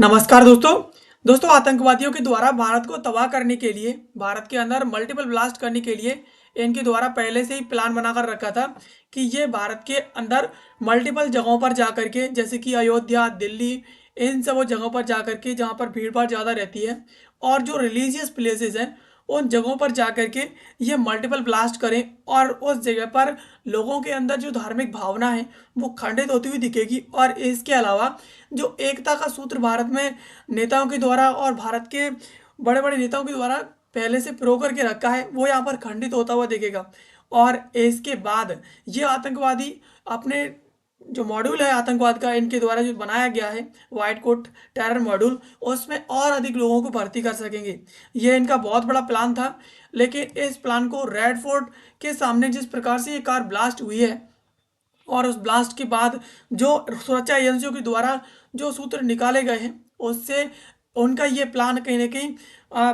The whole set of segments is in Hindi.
नमस्कार दोस्तों। आतंकवादियों के द्वारा भारत को तबाह करने के लिए, भारत के अंदर मल्टीपल ब्लास्ट करने के लिए इनके द्वारा पहले से ही प्लान बनाकर रखा था कि ये भारत के अंदर मल्टीपल जगहों पर जाकर के, जैसे कि अयोध्या, दिल्ली, इन सब जगहों पर जाकर के जहाँ पर भीड़ भाड़ ज़्यादा रहती है और जो रिलीजियस प्लेसेस हैं उन जगहों पर जाकर के ये मल्टीपल ब्लास्ट करें और उस जगह पर लोगों के अंदर जो धार्मिक भावना है वो खंडित होती हुई दिखेगी। और इसके अलावा जो एकता का सूत्र भारत में नेताओं के द्वारा और भारत के बड़े बड़े नेताओं के द्वारा पहले से प्रो करके रखा है वो यहाँ पर खंडित होता हुआ दिखेगा। और इसके बाद ये आतंकवादी अपने जो मॉड्यूल है आतंकवाद का इनके द्वारा जो बनाया गया है व्हाइट कोट टेरर मॉड्यूल, उसमें और अधिक लोगों को भर्ती कर सकेंगे। ये इनका बहुत बड़ा प्लान था, लेकिन इस प्लान को रेड फोर्ट के सामने जिस प्रकार से ये कार ब्लास्ट हुई है और उस ब्लास्ट के बाद जो सुरक्षा एजेंसियों के द्वारा जो सूत्र निकाले गए हैं उससे उनका ये प्लान कहीं ना कहीं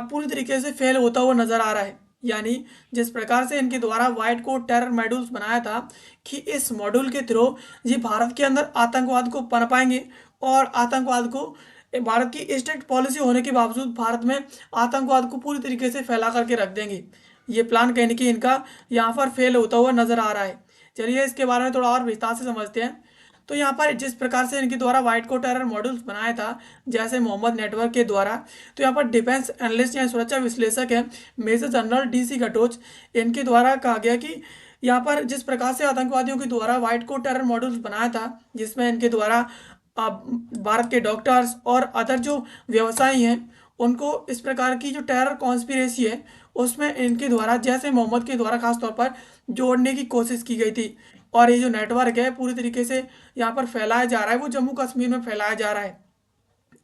पूरी तरीके से फेल होता हुआ नजर आ रहा है। यानी जिस प्रकार से इनके द्वारा व्हाइट कोट टेरर मॉड्यूल्स बनाया था कि इस मॉड्यूल के थ्रू ये भारत के अंदर आतंकवाद को पनपाएंगे और आतंकवाद को भारत की स्ट्रिक्ट पॉलिसी होने के बावजूद भारत में आतंकवाद को पूरी तरीके से फैला करके रख देंगे। ये प्लान कहीं ना कहीं इनका यहाँ पर फेल होता हुआ नजर आ रहा है। चलिए इसके बारे में थोड़ा और विस्तार से समझते हैं। तो यहाँ पर जिस प्रकार से इनके द्वारा व्हाइट कोट टेरर मॉड्यूल्स बनाया था जैसे मोहम्मद नेटवर्क के द्वारा, तो यहाँ पर डिफेंस एनालिस्ट या सुरक्षा विश्लेषक है मेजर जनरल डीसी घटोच, इनके द्वारा कहा गया कि यहाँ पर जिस प्रकार से आतंकवादियों के द्वारा व्हाइट कोट टेरर मॉड्यूल्स बनाया था जिसमें इनके द्वारा भारत के डॉक्टर्स और अदर जो व्यवसायी हैं उनको इस प्रकार की जो टेरर कॉन्स्पिरेसी है उसमें इनके द्वारा जैसे मोहम्मद के द्वारा खास तौर पर जोड़ने की कोशिश की गई थी। और ये जो नेटवर्क है पूरी तरीके से यहाँ पर फैलाया जा रहा है, वो जम्मू कश्मीर में फैलाया जा रहा है।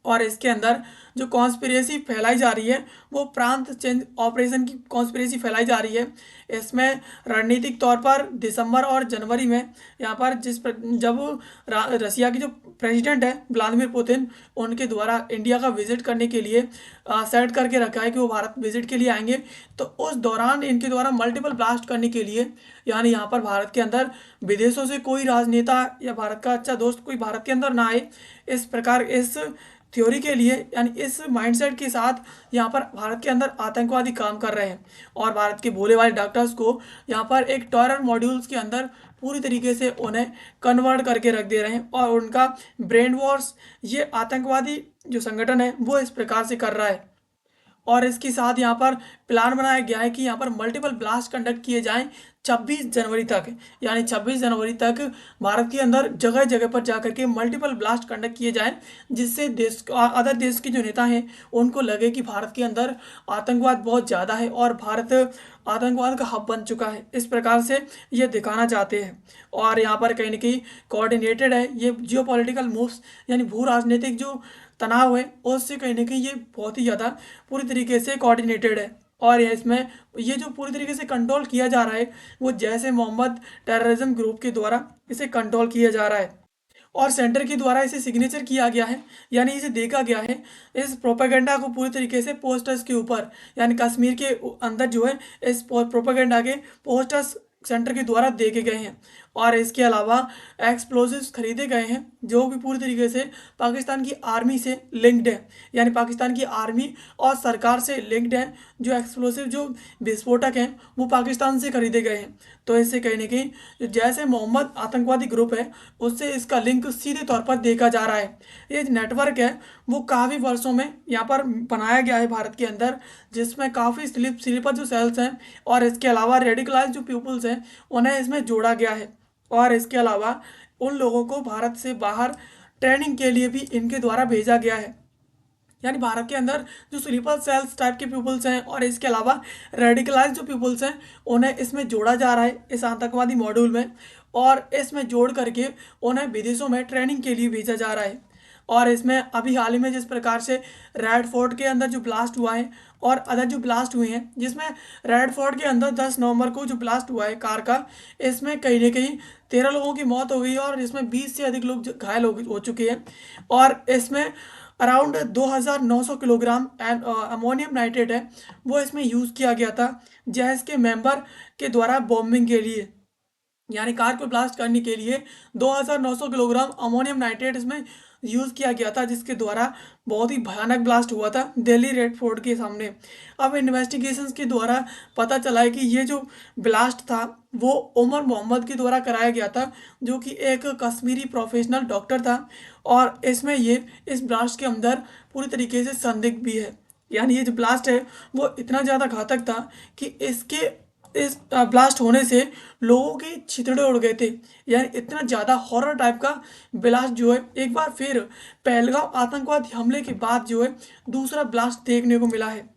और इसके अंदर जो कॉन्स्पिरेसी फैलाई जा रही है वो प्रांत चेंज ऑपरेशन की कॉन्स्पिरेसी फैलाई जा रही है। इसमें रणनीतिक तौर पर दिसंबर और जनवरी में यहाँ पर जब रसिया के जो प्रेसिडेंट है व्लादिमीर पुतिन उनके द्वारा इंडिया का विजिट करने के लिए सेट करके रखा है कि वो भारत विजिट के लिए आएंगे, तो उस दौरान इनके द्वारा मल्टीपल ब्लास्ट करने के लिए, यानी यहाँ पर भारत के अंदर विदेशों से कोई राजनेता या भारत का अच्छा दोस्त कोई भारत के अंदर ना आए, इस प्रकार इस थ्योरी के लिए यानी इस माइंडसेट के साथ यहाँ पर भारत के अंदर आतंकवादी काम कर रहे हैं और भारत के भोले वाले डॉक्टर्स को यहाँ पर एक टेरर मॉड्यूल्स के अंदर पूरी तरीके से उन्हें कन्वर्ट करके रख दे रहे हैं और उनका ब्रेन वॉश ये आतंकवादी जो संगठन है वो इस प्रकार से कर रहा है। और इसके साथ यहाँ पर प्लान बनाया गया है कि यहाँ पर मल्टीपल ब्लास्ट कंडक्ट किए जाएं 26 जनवरी तक, यानी 26 जनवरी तक भारत के अंदर जगह जगह पर जाकर के मल्टीपल ब्लास्ट कंडक्ट किए जाएं, जिससे देश अदर देश के जो नेता हैं उनको लगे कि भारत के अंदर आतंकवाद बहुत ज़्यादा है और भारत आतंकवाद का हब बन चुका है। इस प्रकार से ये दिखाना चाहते हैं। और यहाँ पर कहीं ना कहीं कोऑर्डिनेटेड है ये जियो पॉलिटिकल मूव्स, यानी भू राजनीतिक जो तनाव है उससे कहीं ना कहीं ये बहुत ही ज़्यादा पूरी तरीके से कोऑर्डिनेटेड है। और ये इसमें ये जो पूरी तरीके से कंट्रोल किया जा रहा है वो जैसे मोहम्मद टेररिज्म ग्रुप के द्वारा इसे कंट्रोल किया जा रहा है और सेंटर के द्वारा इसे सिग्नेचर किया गया है, यानी इसे देखा गया है। इस प्रोपेगेंडा को पूरी तरीके से पोस्टर्स के ऊपर, यानी कश्मीर के अंदर जो है इस प्रोपेगेंडा के पोस्टर्स सेंटर के द्वारा देखे गए हैं। और इसके अलावा एक्सप्लोजिव्स खरीदे गए हैं जो कि पूरी तरीके से पाकिस्तान की आर्मी से लिंक्ड है, यानी पाकिस्तान की आर्मी और सरकार से लिंक्ड है। जो एक्सप्लोसिव जो विस्फोटक हैं वो पाकिस्तान से खरीदे गए हैं। तो इससे कहीं ना कहीं जो जैसे मोहम्मद आतंकवादी ग्रुप है उससे इसका लिंक सीधे तौर पर देखा जा रहा है। ये नेटवर्क है वो काफ़ी वर्षों में यहाँ पर बनाया गया है भारत के अंदर, जिसमें काफ़ी स्लीपर जो सेल्स हैं और इसके अलावा रेडिकलाइज जो पीपल्स हैं उन्हें इसमें जोड़ा गया है। और इसके अलावा उन लोगों को भारत से बाहर ट्रेनिंग के लिए भी इनके द्वारा भेजा गया है। यानी भारत के अंदर जो स्लीपर सेल्स टाइप के पीपल्स हैं और इसके अलावा रेडिकलाइज जो पीपल्स हैं उन्हें इसमें जोड़ा जा रहा है इस आतंकवादी मॉड्यूल में, और इसमें जोड़ करके उन्हें विदेशों में ट्रेनिंग के लिए भेजा जा रहा है। और इसमें अभी हाल ही में जिस प्रकार से रेड फोर्ट के अंदर जो ब्लास्ट हुआ है और अदर जो ब्लास्ट हुए हैं, जिसमें रेड फोर्ट के अंदर 10 नवंबर को जो ब्लास्ट हुआ है कार का, इसमें कहीं ना कहीं 13 लोगों की मौत हो गई और इसमें 20 से अधिक लोग घायल हो चुके हैं। और इसमें अराउंड 2900 किलोग्राम अमोनियम नाइट्रेट है वो इसमें यूज़ किया गया था जैश के मेंबर के द्वारा बॉम्बिंग के लिए, यानी कार को ब्लास्ट करने के लिए 2900 किलोग्राम अमोनियम नाइट्रेट इसमें यूज़ किया गया था, जिसके द्वारा बहुत ही भयानक ब्लास्ट हुआ था दिल्ली रेड फोर्ट के सामने। अब इन्वेस्टिगेशंस के द्वारा पता चला है कि ये जो ब्लास्ट था वो उमर मोहम्मद के द्वारा कराया गया था, जो कि एक कश्मीरी प्रोफेशनल डॉक्टर था। और इसमें ये इस ब्लास्ट के अंदर पूरी तरीके से संदिग्ध भी है। यानी ये जो ब्लास्ट है वो इतना ज़्यादा घातक था कि इसके इस ब्लास्ट होने से लोगों के छितड़े उड़ गए थे। यानी इतना ज़्यादा हॉरर टाइप का ब्लास्ट जो है एक बार फिर पहलगाम आतंकवादी हमले के बाद जो है दूसरा ब्लास्ट देखने को मिला है।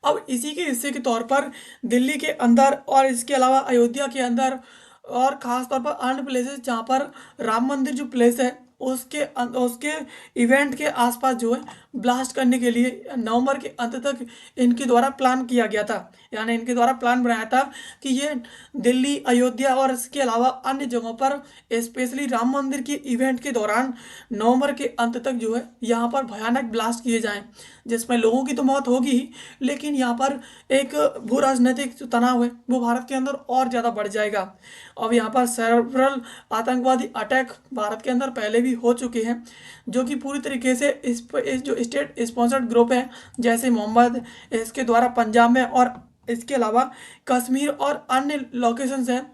अब इसी के हिस्से के तौर पर दिल्ली के अंदर और इसके अलावा अयोध्या के अंदर और ख़ास तौर पर अन्य प्लेसेस जहाँ पर राम मंदिर जो प्लेस है उसके इवेंट के आसपास जो है ब्लास्ट करने के लिए नवंबर के अंत तक इनके द्वारा प्लान किया गया था। यानी इनके द्वारा प्लान बनाया था कि ये दिल्ली, अयोध्या और इसके अलावा अन्य जगहों पर स्पेशली राम मंदिर के इवेंट के दौरान नवंबर के अंत तक जो है यहाँ पर भयानक ब्लास्ट किए जाएं, जिसमें लोगों की तो मौत होगी ही, लेकिन यहाँ पर एक भू राजनीतिक जो तनाव है वो भारत के अंदर और ज़्यादा बढ़ जाएगा। अब यहाँ पर सेवरल आतंकवादी अटैक भारत के अंदर पहले भी हो चुके हैं, जो कि पूरी तरीके से इस जो स्टेट स्पॉन्सर्ड ग्रुप है जैसे मोहम्मद, इसके द्वारा पंजाब में और इसके अलावा कश्मीर और अन्य लोकेशंस हैं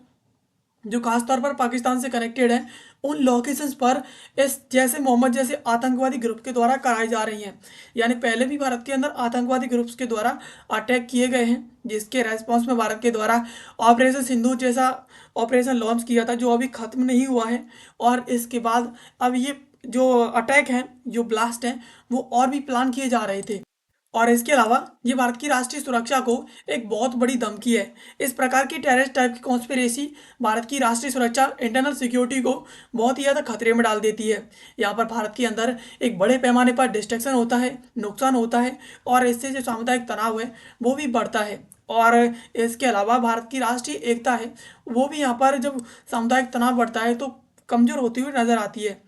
जो खास तौर पर पाकिस्तान से कनेक्टेड हैं, उन लोकेशंस पर इस जैसे मोहम्मद जैसे आतंकवादी ग्रुप के द्वारा कराई जा रही हैं। यानी पहले भी भारत के अंदर आतंकवादी ग्रुप्स के द्वारा अटैक किए गए हैं, जिसके रेस्पॉन्स में भारत के द्वारा ऑपरेशन सिंदूर जैसा ऑपरेशन लॉन्च किया था, जो अभी ख़त्म नहीं हुआ है। और इसके बाद अब ये जो अटैक हैं, जो ब्लास्ट हैं, वो और भी प्लान किए जा रहे थे। और इसके अलावा ये भारत की राष्ट्रीय सुरक्षा को एक बहुत बड़ी धमकी है। इस प्रकार की टेररिस्ट टाइप की कॉन्स्पिरेसी भारत की राष्ट्रीय सुरक्षा, इंटरनल सिक्योरिटी को बहुत ही ज़्यादा खतरे में डाल देती है। यहाँ पर भारत के अंदर एक बड़े पैमाने पर डिस्ट्रक्शन होता है, नुकसान होता है, और इससे जो सामुदायिक तनाव है वो भी बढ़ता है। और इसके अलावा भारत की राष्ट्रीय एकता है वो भी यहाँ पर जब सामुदायिक तनाव बढ़ता है तो कमज़ोर होती हुई नजर आती है।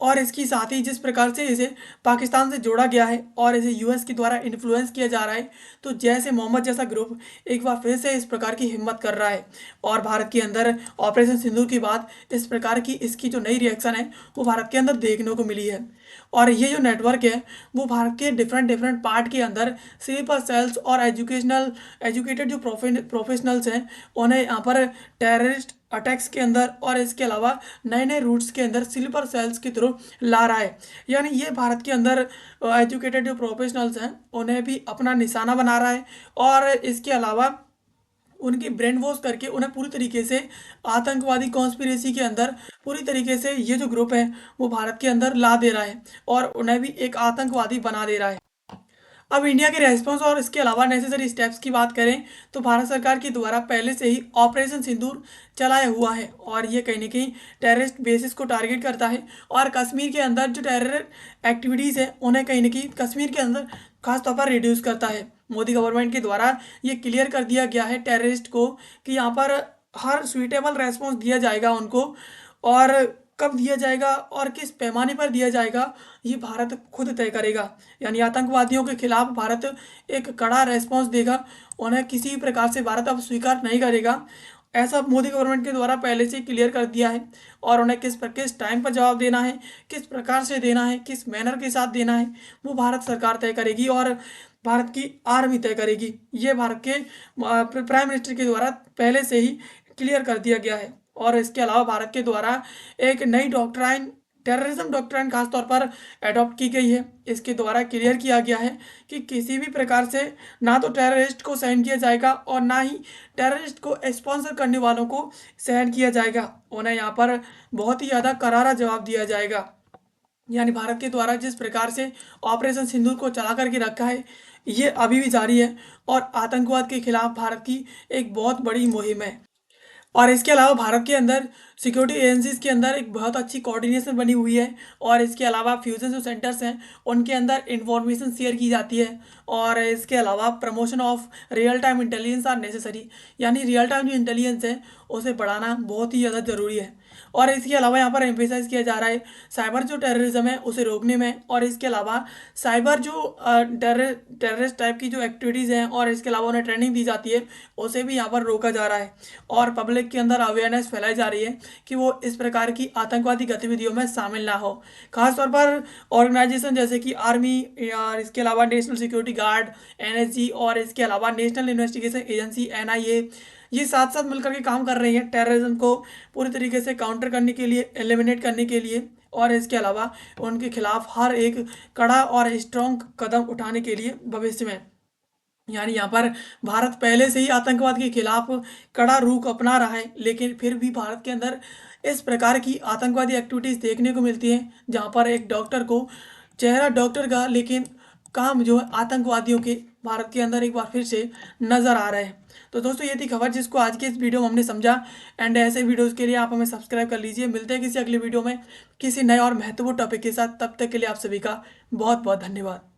और इसकी साथ ही जिस प्रकार से इसे पाकिस्तान से जोड़ा गया है और इसे यूएस के द्वारा इन्फ्लुएंस किया जा रहा है, तो जैसे मोहम्मद जैसा ग्रुप एक बार फिर से इस प्रकार की हिम्मत कर रहा है। और भारत के अंदर ऑपरेशन सिंदूर के बाद इस प्रकार की इसकी जो नई रिएक्शन है वो भारत के अंदर देखने को मिली है। और ये जो नेटवर्क है वो भारत के डिफरेंट डिफरेंट पार्ट के अंदर स्लीपर सेल्स और एजुकेटेड जो प्रोफेशनल्स हैं उन्हें यहाँ पर टेररिस्ट अटैक्स के अंदर और इसके अलावा नए नए रूट्स के अंदर स्लीपर सेल्स की थ्रू ला रहा है। यानी ये भारत के अंदर एजुकेटेड जो प्रोफेशनल्स हैं उन्हें भी अपना निशाना बना रहा है, और इसके अलावा उनकी ब्रेन वॉश करके उन्हें पूरी तरीके से आतंकवादी कॉन्स्पिरेसी के अंदर पूरी तरीके से ये जो ग्रुप है वो भारत के अंदर ला दे रहा है और उन्हें भी एक आतंकवादी बना दे रहा है। अब इंडिया के रेस्पॉन्स और इसके अलावा नेसेसरी स्टेप्स की बात करें तो भारत सरकार के द्वारा पहले से ही ऑपरेशन सिंदूर चलाया हुआ है, और ये कहीं ना कहीं टेररिस्ट बेसिस को टारगेट करता है और कश्मीर के अंदर जो टेरर एक्टिविटीज़ है उन्हें कहीं ना कहीं कश्मीर के अंदर खास तौर पर रिड्यूस करता है। मोदी गवर्नमेंट के द्वारा ये क्लियर कर दिया गया है टेररिस्ट को कि यहाँ पर हर सुइटेबल रेस्पॉन्स दिया जाएगा उनको, और कब दिया जाएगा और किस पैमाने पर दिया जाएगा ये भारत खुद तय करेगा। यानी आतंकवादियों के खिलाफ भारत एक कड़ा रेस्पॉन्स देगा, उन्हें किसी भी प्रकार से भारत अब स्वीकार नहीं करेगा। ऐसा मोदी गवर्नमेंट के द्वारा पहले से क्लियर कर दिया है, और उन्हें किस टाइम पर जवाब देना है, किस प्रकार से देना है, किस मैनर के साथ देना है, वो भारत सरकार तय करेगी और भारत की आर्मी तय करेगी। ये भारत के प्राइम मिनिस्टर के द्वारा पहले से ही क्लियर कर दिया गया है। और इसके अलावा भारत के द्वारा एक नई डॉक्ट्राइन, टेररिज्म डॉक्ट्राइन खास तौर पर अडॉप्ट की गई है। इसके द्वारा क्लियर किया गया है कि किसी भी प्रकार से ना तो टेररिस्ट को सहन किया जाएगा और ना ही टेररिस्ट को स्पॉन्सर करने वालों को सहन किया जाएगा, उन्हें यहाँ पर बहुत ही ज़्यादा करारा जवाब दिया जाएगा। यानी भारत के द्वारा जिस प्रकार से ऑपरेशन सिंदूर को चला करके रखा है ये अभी भी जारी है, और आतंकवाद के खिलाफ भारत की एक बहुत बड़ी मुहिम है। और इसके अलावा भारत के अंदर सिक्योरिटी एजेंसीज के अंदर एक बहुत अच्छी कोऑर्डिनेशन बनी हुई है, और इसके अलावा फ्यूजन जो सेंटर्स हैं उनके अंदर इंफॉर्मेशन शेयर की जाती है। और इसके अलावा promotion of real time intelligence are necessary, यानी रियल टाइम जो इंटेलिजेंस है उसे बढ़ाना बहुत ही ज़्यादा ज़रूरी है। और इसके अलावा यहाँ पर एम्फेसाइज किया जा रहा है साइबर जो टेररिज्म है उसे रोकने में, और इसके अलावा साइबर जो टेररिस्ट टाइप की जो एक्टिविटीज़ हैं और इसके अलावा उन्हें ट्रेनिंग दी जाती है उसे भी यहाँ पर रोका जा रहा है, और पब्लिक के अंदर अवेयरनेस फैलाई जा रही है कि वो इस प्रकार की आतंकवादी गतिविधियों में शामिल ना हो। खासतौर पर ऑर्गेनाइजेशन जैसे कि आर्मी, और इसके अलावा नेशनल सिक्योरिटी गार्ड एनएसजी, और इसके अलावा नेशनल इन्वेस्टिगेशन एजेंसी एनआईए, ये साथ साथ मिलकर के काम कर रही है टेररिज्म को पूरी तरीके से काउंटर करने के लिए, एलिमिनेट करने के लिए, और इसके अलावा उनके खिलाफ हर एक कड़ा और स्ट्रॉन्ग कदम उठाने के लिए भविष्य में। यानी यहाँ पर भारत पहले से ही आतंकवाद के खिलाफ कड़ा रुख अपना रहा है, लेकिन फिर भी भारत के अंदर इस प्रकार की आतंकवादी एक्टिविटीज़ देखने को मिलती हैं जहाँ पर एक डॉक्टर को, चेहरा डॉक्टर का लेकिन काम जो है आतंकवादियों के भारत के अंदर एक बार फिर से नज़र आ रहा है। तो दोस्तों ये थी खबर जिसको आज के इस वीडियो में हमने समझा। एंड ऐसे वीडियोस के लिए आप हमें सब्सक्राइब कर लीजिए। मिलते हैं किसी अगले वीडियो में किसी नए और महत्वपूर्ण टॉपिक के साथ। तब तक के लिए आप सभी का बहुत बहुत धन्यवाद।